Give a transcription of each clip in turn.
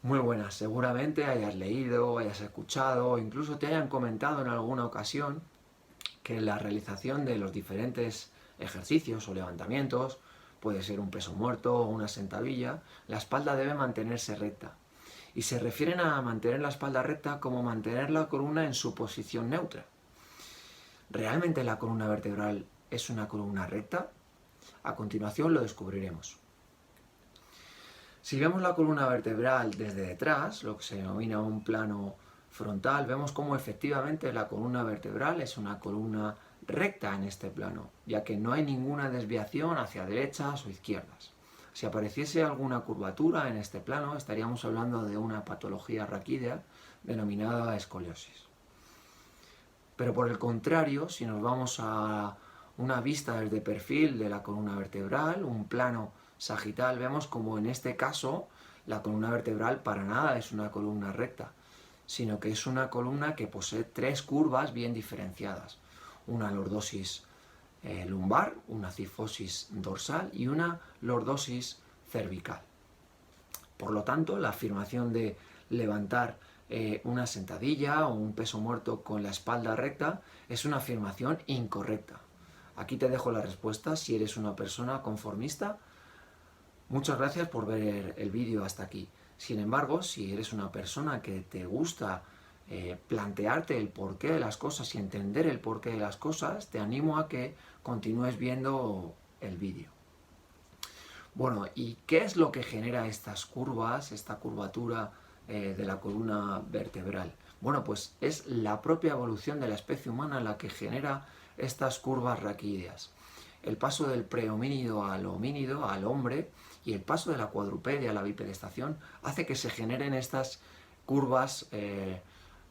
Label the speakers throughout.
Speaker 1: Muy buenas, seguramente hayas leído, hayas escuchado o incluso te hayan comentado en alguna ocasión que la realización de los diferentes ejercicios o levantamientos, puede ser un peso muerto o una sentadilla, la espalda debe mantenerse recta. Y se refieren a mantener la espalda recta como mantener la columna en su posición neutra. ¿Realmente la columna vertebral es una columna recta? A continuación lo descubriremos. Si vemos la columna vertebral desde detrás, lo que se denomina un plano frontal, vemos cómo efectivamente la columna vertebral es una columna recta en este plano, ya que no hay ninguna desviación hacia derechas o izquierdas. Si apareciese alguna curvatura en este plano, estaríamos hablando de una patología raquídea denominada escoliosis. Pero por el contrario, si nos vamos a una vista desde perfil de la columna vertebral, un plano sagital, vemos como en este caso la columna vertebral para nada es una columna recta, sino que es una columna que posee tres curvas bien diferenciadas. Una lordosis lumbar, una cifosis dorsal y una lordosis cervical. Por lo tanto, la afirmación de levantar una sentadilla o un peso muerto con la espalda recta es una afirmación incorrecta. Aquí te dejo la respuesta si eres una persona conformista. Muchas gracias por ver el vídeo hasta aquí. Sin embargo, si eres una persona que te gusta plantearte el porqué de las cosas y entender el porqué de las cosas, te animo a que continúes viendo el vídeo. Bueno, ¿y qué es lo que genera estas curvas, esta curvatura de la columna vertebral? Bueno, pues es la propia evolución de la especie humana la que genera estas curvas raquídeas. El paso del prehomínido al homínido, al hombre, y el paso de la cuadrupedia a la bipedestación hace que se generen estas curvas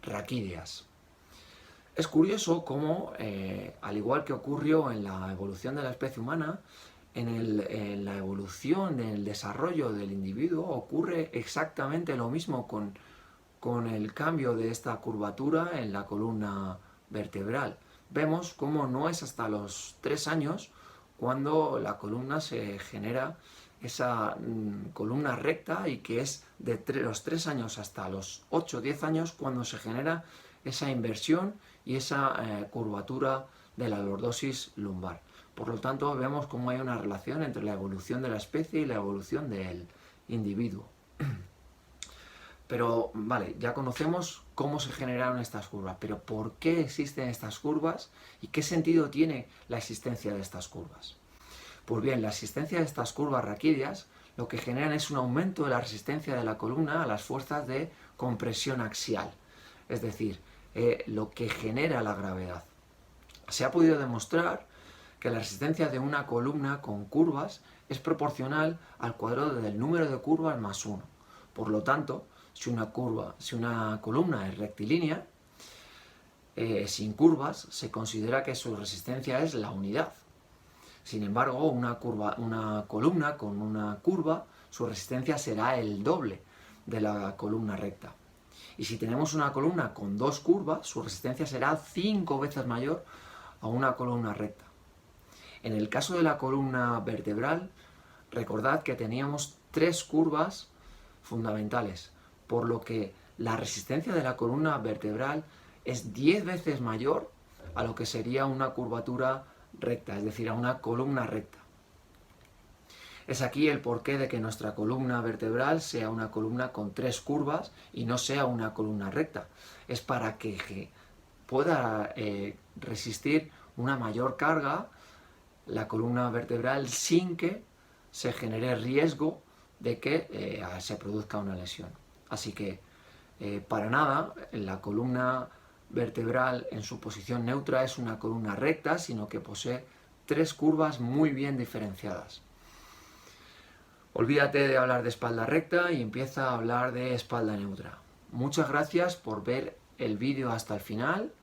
Speaker 1: raquídeas. Es curioso cómo, al igual que ocurrió en la evolución de la especie humana, en la evolución del desarrollo del individuo ocurre exactamente lo mismo con el cambio de esta curvatura en la columna vertebral. Vemos cómo no es hasta los 3 años cuando la columna se genera esa columna recta y que es de los 3 años hasta los 8 o 10 años cuando se genera esa inversión y esa curvatura de la lordosis lumbar. Por lo tanto, vemos cómo hay una relación entre la evolución de la especie y la evolución del individuo. Pero, vale, ya conocemos cómo se generaron estas curvas, pero ¿por qué existen estas curvas y qué sentido tiene la existencia de estas curvas? Pues bien, la existencia de estas curvas raquídeas lo que generan es un aumento de la resistencia de la columna a las fuerzas de compresión axial, es decir, lo que genera la gravedad. Se ha podido demostrar que la resistencia de una columna con curvas es proporcional al cuadrado del número de curvas más 1. Por lo tanto, si una columna es rectilínea, sin curvas, se considera que su resistencia es la unidad. Sin embargo, una columna con una curva, su resistencia será el doble de la columna recta. Y si tenemos una columna con dos curvas, su resistencia será 5 veces mayor a una columna recta. En el caso de la columna vertebral, recordad que teníamos tres curvas fundamentales, por lo que la resistencia de la columna vertebral es 10 veces mayor a lo que sería una curvatura recta, es decir, a una columna recta. Es aquí el porqué de que nuestra columna vertebral sea una columna con tres curvas y no sea una columna recta. Es para que pueda resistir una mayor carga la columna vertebral sin que se genere riesgo de que se produzca una lesión. Así que para nada la columna vertebral en su posición neutra es una columna recta, sino que posee tres curvas muy bien diferenciadas. Olvídate de hablar de espalda recta y empieza a hablar de espalda neutra. Muchas gracias por ver el vídeo hasta el final.